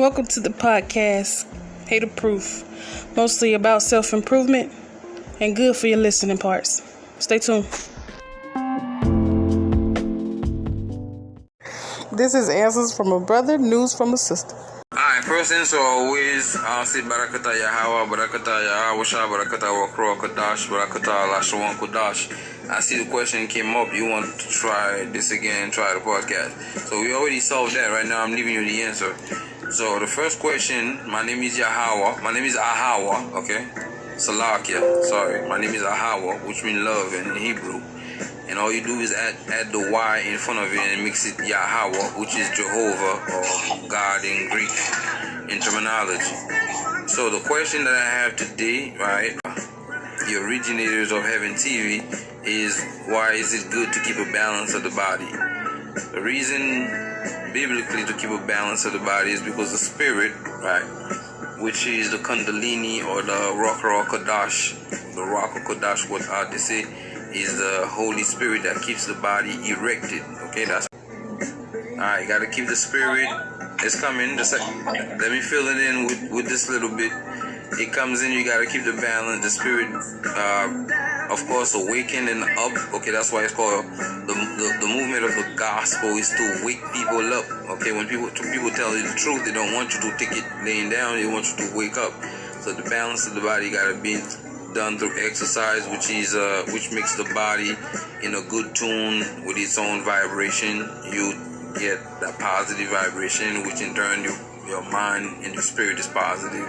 Welcome to the podcast, Hater Proof, mostly about self-improvement and good for your listening parts. Stay tuned. This is answers from a brother, news from a sister. Alright, first thing, so always I'll say Barakata Yahawa, Barakata Yahawasha, Barakata Wakro Kadash, Barakata Lashawan Kudash. I see the question came up, you want to try this again, try the podcast. So we already solved that. Right now I'm leaving you the answer. So the first question, my name is Ahawa, okay? Salakia, sorry. My name is Ahawa, which means love in Hebrew. And all you do is add the Y in front of it and mix it Yahweh, which is Jehovah or God in Greek in terminology. So the question that I have today, right, the originators of Heaven TV, is why is it good to keep a balance of the body? The reason biblically to keep a balance of the body is because the spirit, right, which is the Kundalini or the Ruach Kodash, the Ruach Kodash, what they say, is the Holy Spirit that keeps the body erected. Okay, that's alright. Gotta keep the spirit. It's coming. Just let me fill it in with this little bit. It comes in. You gotta keep the balance. The spirit, of course, awaken and up. Okay, that's why it's called the movement of the gospel is to wake people up. Okay, when people tell you the truth, they don't want you to take it laying down. They want you to wake up. So the balance of the body gotta be done through exercise, which makes the body in a good tune with its own vibration. You get that positive vibration, which in turn your mind and your spirit is positive,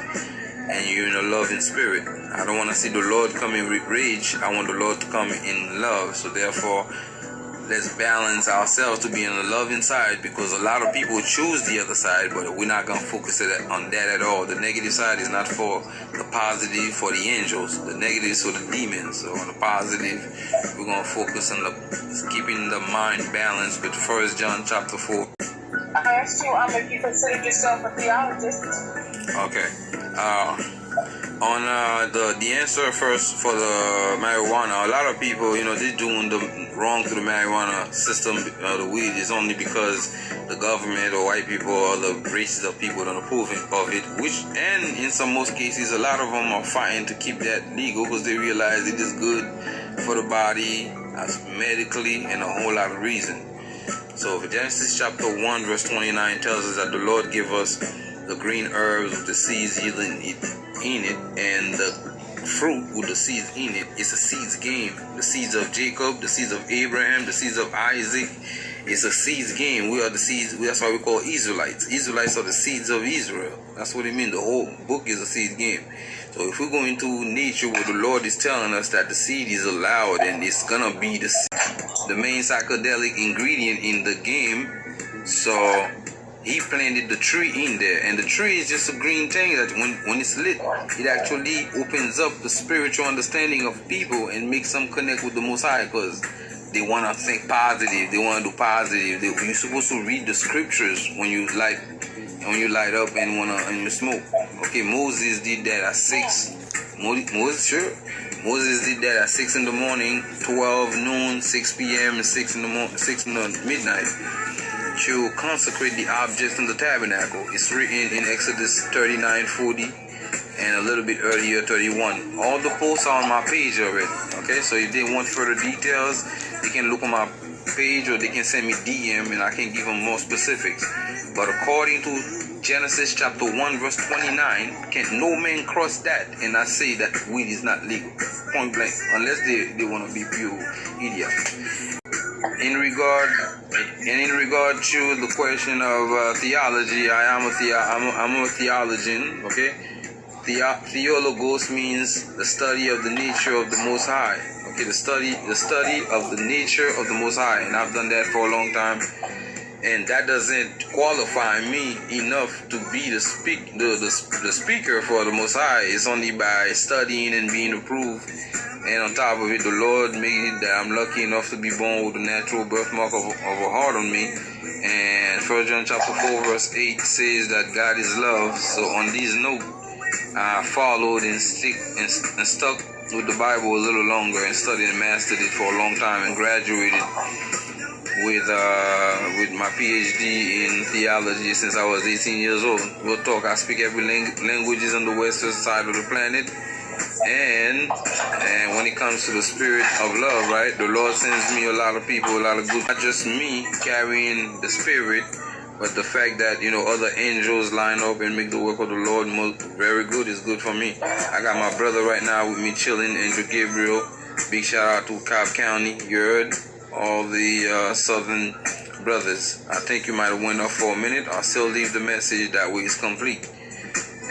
and you're in a loving spirit. I don't want to see the Lord come in with rage. I want the Lord to come in love. So therefore, let's balance ourselves to be in the loving side, because a lot of people choose the other side, but we're not going to focus on that at all. The negative side is not for the positive, for the angels. The negative is for the demons. So on the positive, we're going to focus on keeping the mind balanced with 1 John chapter 4. I asked you if you considered yourself a theologist. Okay. On the answer first for the marijuana, a lot of people, they're doing the wrong to the marijuana system, the weed, is only because the government or white people or the races of people don't approve of it, and in most cases, a lot of them are fighting to keep that legal because they realize it is good for the body, as medically, and a whole lot of reasons. So Genesis chapter 1 verse 29 tells us that the Lord gave us the green herbs with the seeds yielding in it, and the fruit with the seeds in it. It's a seeds game. The seeds of Jacob, the seeds of Abraham, the seeds of Isaac. It's a seeds game. We are the seeds. That's why we call Israelites. Israelites are the seeds of Israel. That's what it means. The whole book is a seeds game. So if we go into nature where the Lord is telling us that the seed is allowed and it's gonna be the main psychedelic ingredient in the game, so he planted the tree in there, and the tree is just a green thing that when it's lit, it actually opens up the spiritual understanding of people and makes them connect with the Most High, because they want to think positive, they want to do positive. You're supposed to read the scriptures when you light up and you smoke. Okay, Moses did that at 6. Moses did that at 6 in the morning, 12 noon, 6 p.m., and 6 in the midnight. To consecrate the objects in the tabernacle. It's written in Exodus 39:40 and a little bit earlier 31. All the posts are on my page already. Okay, so if they want further details, they can look on my page or they can send me DM and I can give them more specifics. But according to Genesis chapter 1 verse 29, can no man cross that and I say that weed is not legal, point blank, unless they want to be pure idiots. In regard to the question of theology, I'm a theologian. Okay, theologos means the study of the nature of the Most High. Okay, the study of the nature of the Most High, and I've done that for a long time. And that doesn't qualify me enough to be the speaker for the Most High. It's only by studying and being approved. And on top of it, the Lord made it that I'm lucky enough to be born with a natural birthmark of a heart on me. And 1 John chapter 4 verse 8 says that God is love. So on these notes, I followed and stuck with the Bible a little longer and studied and mastered it for a long time and graduated with my PhD in theology since I was 18 years old. We'll talk. I speak every languages on the western side of the planet. And when it comes to the spirit of love, right, the Lord sends me a lot of people, a lot of good, not just me carrying the spirit, but the fact that, other angels line up and make the work of the Lord very good is good for me. I got my brother right now with me chilling, Andrew Gabriel. Big shout out to Cobb County. You heard all the southern brothers. I think you might have went off for a minute. I'll still leave the message, that way it's complete.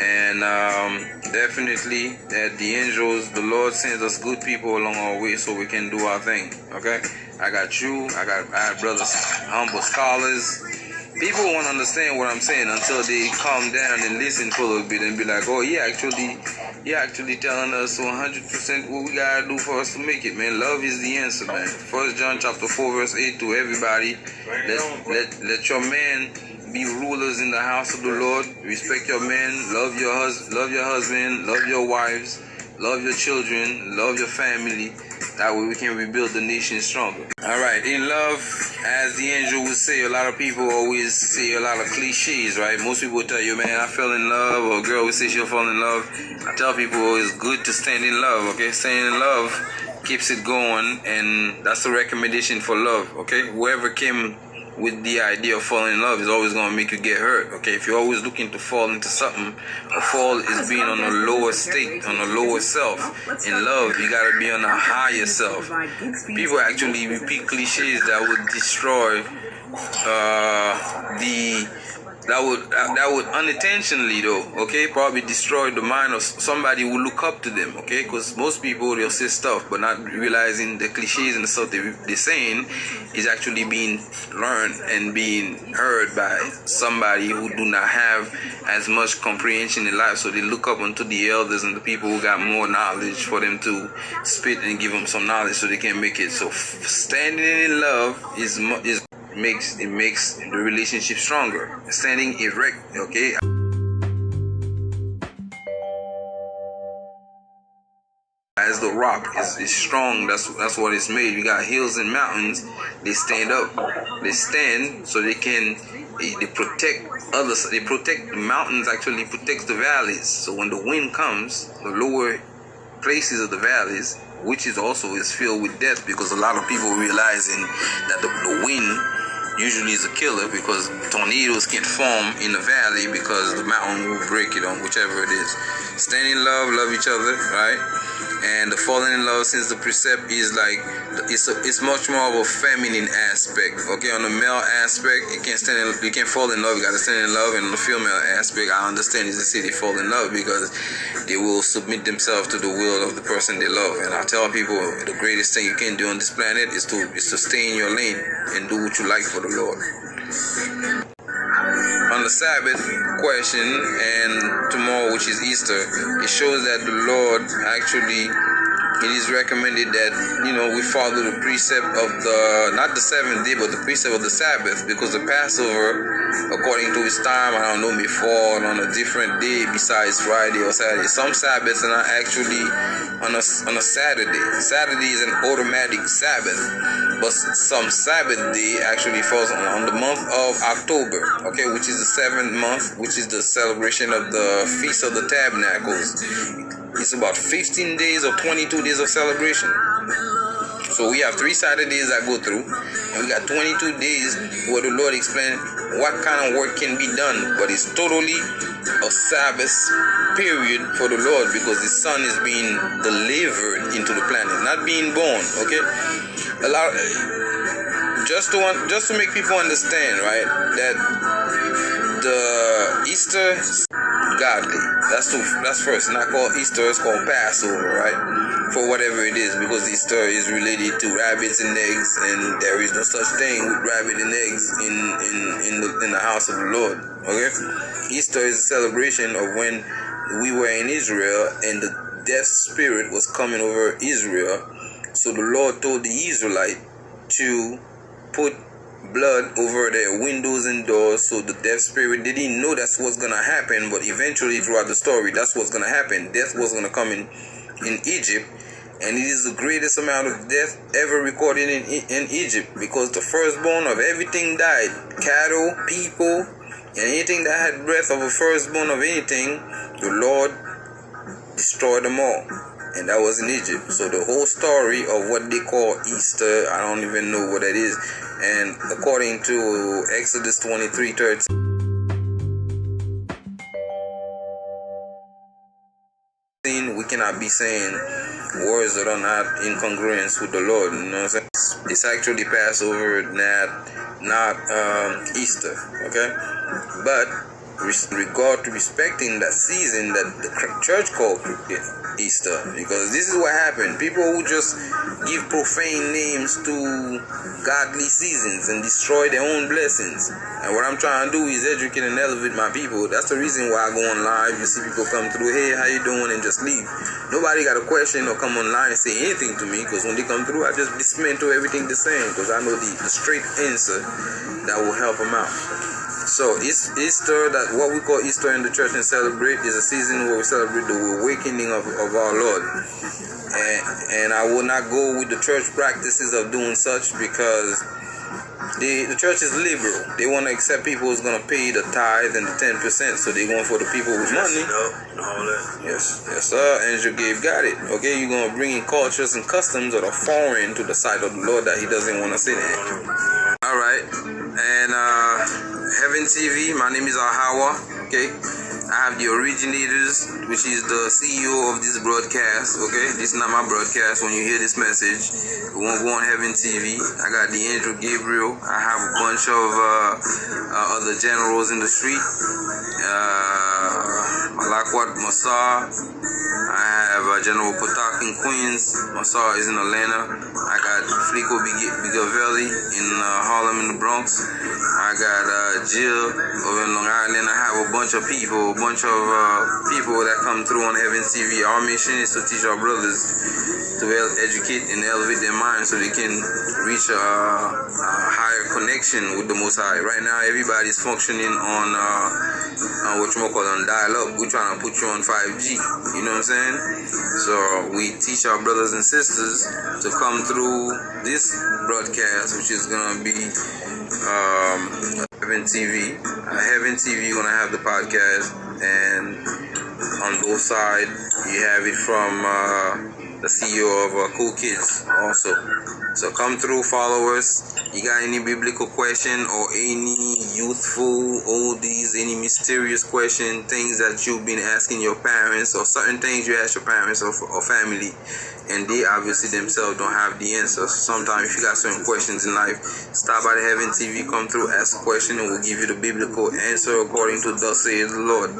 And definitely that the angels, the Lord sends us good people along our way so we can do our thing. Okay? I got you. I have brothers, humble scholars. People won't understand what I'm saying until they calm down and listen for a little bit and be like, oh, he actually telling us 100% what we gotta do for us to make it, man. Love is the answer, man. 1 John chapter 4 verse 8 to everybody. Let your man be rulers in the house of the Lord. Respect your men. Love your husband. Love your wives. Love your children. Love your family. That way we can rebuild the nation stronger. Alright, in love, as the angel would say, a lot of people always say a lot of cliches, right? Most people tell you, man, I fell in love, or a girl would say she'll fall in love. I tell people it's good to stand in love, okay? Staying in love keeps it going, and that's the recommendation for love, okay? Whoever came with the idea of falling in love is always going to make you get hurt, okay? If you're always looking to fall into something, a fall is being on a lower state, on a lower self. In love, you got to be on a higher self. People actually repeat cliches that would destroy that would unintentionally, though, okay, probably destroy the mind of somebody who look up to them, okay? Because most people, they'll say stuff but not realizing the cliches and the stuff they're saying is actually being learned and being heard by somebody who do not have as much comprehension in life. So they look up unto the elders and the people who got more knowledge for them to spit and give them some knowledge so they can make it. So standing in love makes the relationship stronger. Standing erect, okay? As the rock is strong, that's what it's made. You got hills and mountains, they stand up. They stand so they protect others. They protect the mountains, actually protects the valleys. So when the wind comes, the lower places of the valleys, which is filled with death, because a lot of people realizing that the wind usually is a killer, because tornadoes can form in the valley because the mountain will break it on whichever it is. Stand in love, love each other, right? And the falling in love, since the precept is like, it's much more of a feminine aspect. Okay, on the male aspect, you can't fall in love, you gotta stand in love. And on the female aspect, I understand is the city fall in love because they will submit themselves to the will of the person they love. And I tell people the greatest thing you can do on this planet is to stay in your lane and do what you like for the Lord. On the Sabbath question, and tomorrow, which is Easter, it shows that the Lord actually, it is recommended that, we follow the precept of not the seventh day, but the precept of the Sabbath, because the Passover, according to its time, I don't know, may fall on a different day besides Friday or Saturday. Some Sabbaths are not actually on a Saturday. Saturday is an automatic Sabbath, but some Sabbath day actually falls on the month of October, okay, which is the 7th month, which is the celebration of the Feast of the Tabernacles. It's about 15 days or 22 days of celebration. So we have 3 Saturdays that go through, and we got 22 days where the Lord explained what kind of work can be done. But it's totally a Sabbath period for the Lord, because the Son is being delivered into the planet, not being born. Okay, just to make people understand, right, that the Easter godly. That's first. Not called Easter, it's called Passover, right? For whatever it is, because Easter is related to rabbits and eggs, and there is no such thing with rabbit and eggs in the house of the Lord. Okay? Easter is a celebration of when we were in Israel and the death spirit was coming over Israel. So the Lord told the Israelite to put blood over their windows and doors, so the death spirit, they didn't know that's what's gonna happen, but eventually throughout the story, that's what's gonna happen. Death was gonna come in Egypt, And it is the greatest amount of death ever recorded in Egypt, because the firstborn of everything died. Cattle, people, and anything that had breath of a firstborn of anything, the Lord destroyed them all. And that was in Egypt. So the whole story of what they call Easter, I don't even know what that is. And according to Exodus 23:13, we cannot be saying words that are not in congruence with the Lord. You know what I'm saying? It's actually Passover, not Easter. Okay, but in regard to respecting that season that the church called Easter, because this is what happened. People who just give profane names to godly seasons and destroy their own blessings. And what I'm trying to do is educate and elevate my people. That's the reason why I go on live. You see people come through, hey, how you doing, and just leave. Nobody got a question or come online and say anything to me, because when they come through, I just dismantle everything the same, because I know the straight answer that will help them out. So it's Easter, that what we call Easter in the church and celebrate, is a season where we celebrate the awakening of our Lord. And I will not go with the church practices of doing such, because the church is liberal. They want to accept people who's going to pay the tithe and the 10%. So they're going for the people with money. Yes, sir. Andrew Gabe got it. Okay, you're going to bring in cultures and customs that are foreign to the sight of the Lord that he doesn't want to sit in. All right. And Heaven TV, my name is Ahawa. Okay, I have the originators, which is the CEO of this broadcast. Okay, this is not my broadcast. When you hear this message, it won't go on Heaven TV. I got the Andrew Gabriel. I have a bunch of other generals in the street. Malakwat Massar. I have General Patak in Queens. Massar is in Atlanta. I got Flico Bigavelli in Harlem in the Bronx. I got Jill over in Long Island. I have a bunch of people that come through on Heaven TV. Our mission is to teach our brothers to educate and elevate their minds so they can reach a higher connection with the Most High. Right now, everybody's functioning on dial-up. We're trying to put you on 5G. You know what I'm saying? So we teach our brothers and sisters to come through this broadcast, which is gonna be Heaven TV. Heaven TV gonna have the podcast, and on both sides you have it from the CEO of Cool Kids also. So come through, follow us. You got any biblical question or any youthful oldies, any mysterious question, things that you've been asking your parents, or certain things you ask your parents or family, and they obviously themselves don't have the answers. Sometimes if you got certain questions in life, stop by the Heaven TV, come through, ask a question, and we'll give you the biblical answer according to thus saith the Lord.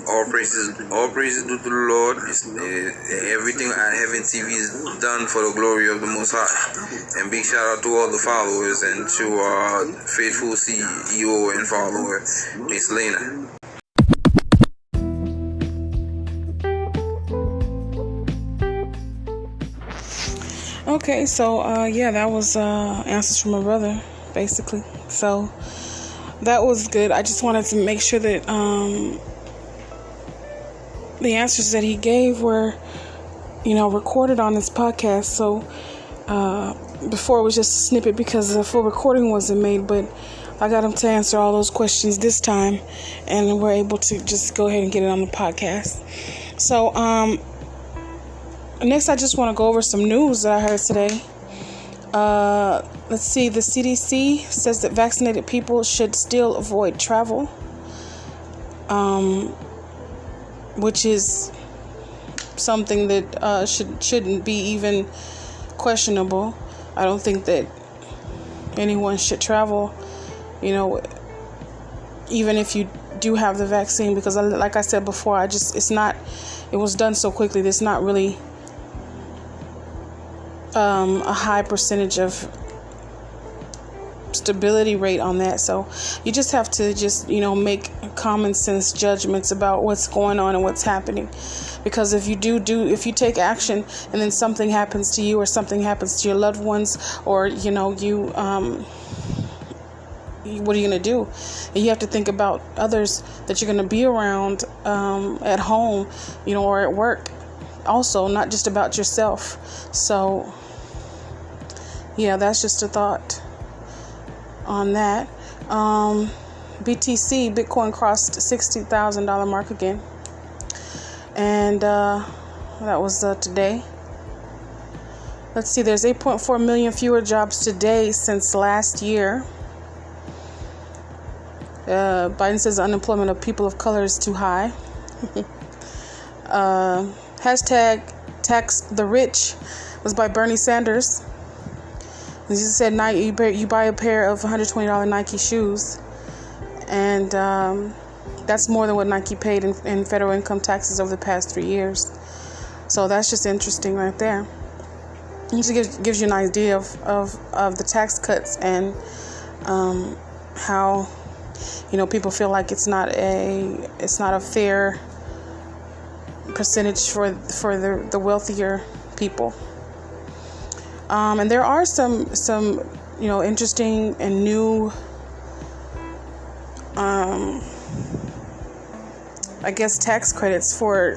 All praises due to the Lord. Everything at Heaven TV is done for the glory of the Most High. And big shout out to all the followers and to our faithful CEO and follower, Miss Lena. Okay, so that was answers from my brother, basically. So that was good. I just wanted to make sure that the answers that he gave were, recorded on this podcast. So before it was just a snippet because the full recording wasn't made, but I got him to answer all those questions this time, and we're able to just go ahead and get it on the podcast. So next I just want to go over some news that I heard today. Let's see, the CDC says that vaccinated people should still avoid travel, which is something that shouldn't be even questionable. I don't think that anyone should travel, even if you do have the vaccine, because like I said before, it was done so quickly. There's not really a high percentage of stability rate on that. So you just have to make common sense judgments about what's going on and what's happening. Because if you take action and then something happens to you or something happens to your loved ones, or what are you going to do? And you have to think about others that you're going to be around at home, or at work. also, not just about yourself. So, yeah, that's just a thought on that. BTC, Bitcoin crossed $60,000 mark again. And that was today. Let's see, there's 8.4 million fewer jobs today since last year. Biden says the unemployment of people of color is too high. Hashtag tax the rich was by Bernie Sanders. He said you buy a pair of $120 Nike shoes, and that's more than what Nike paid in federal income taxes over the past 3 years. So that's just interesting right there. It gives you an idea of the tax cuts and how people feel like it's not a fair percentage for the wealthier people. And there are some interesting and new tax credits for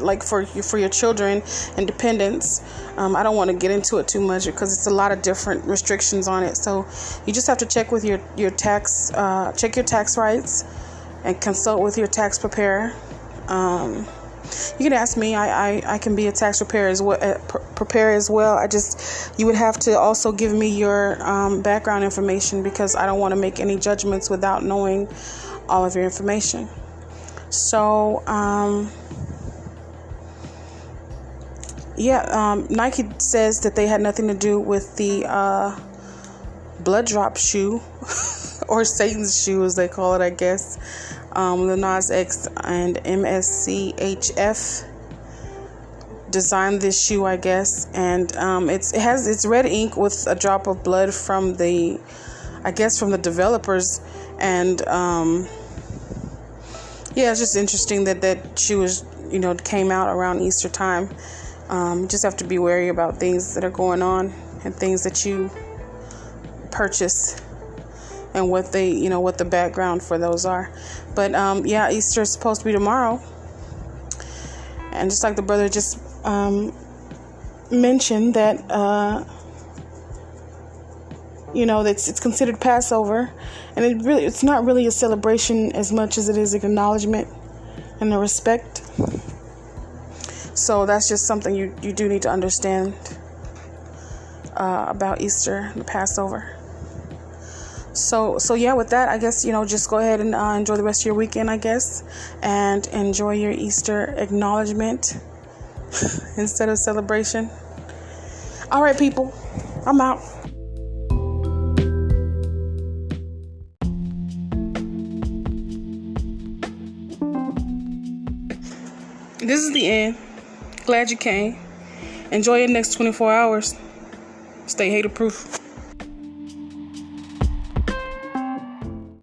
your children and dependents. I don't want to get into it too much because it's a lot of different restrictions on it. So you just have to check with your tax, check your tax rights, and consult with your tax preparer. You can ask me. I can be a tax preparer as well. You would have to also give me your background information because I don't want to make any judgments without knowing all of your information. So, Nike says that they had nothing to do with the blood drop shoe or Satan's shoe, as they call it, I guess. The Nas X and MSCHF designed this shoe, I guess, and it's red ink with a drop of blood from the developers, and it's just interesting that shoe is came out around Easter time. You just have to be wary about things that are going on and things that you purchase and what the background for those are. But Easter is supposed to be tomorrow, and just like the brother just mentioned that it's considered Passover, and it's not really a celebration as much as it is an acknowledgement and a respect. So that's just something you do need to understand about Easter, the Passover. So with that, I guess, just go ahead and enjoy the rest of your weekend, I guess, and enjoy your Easter acknowledgement instead of celebration. All right, people, I'm out. This is the end. Glad you came. Enjoy your next 24 hours. Stay hater proof.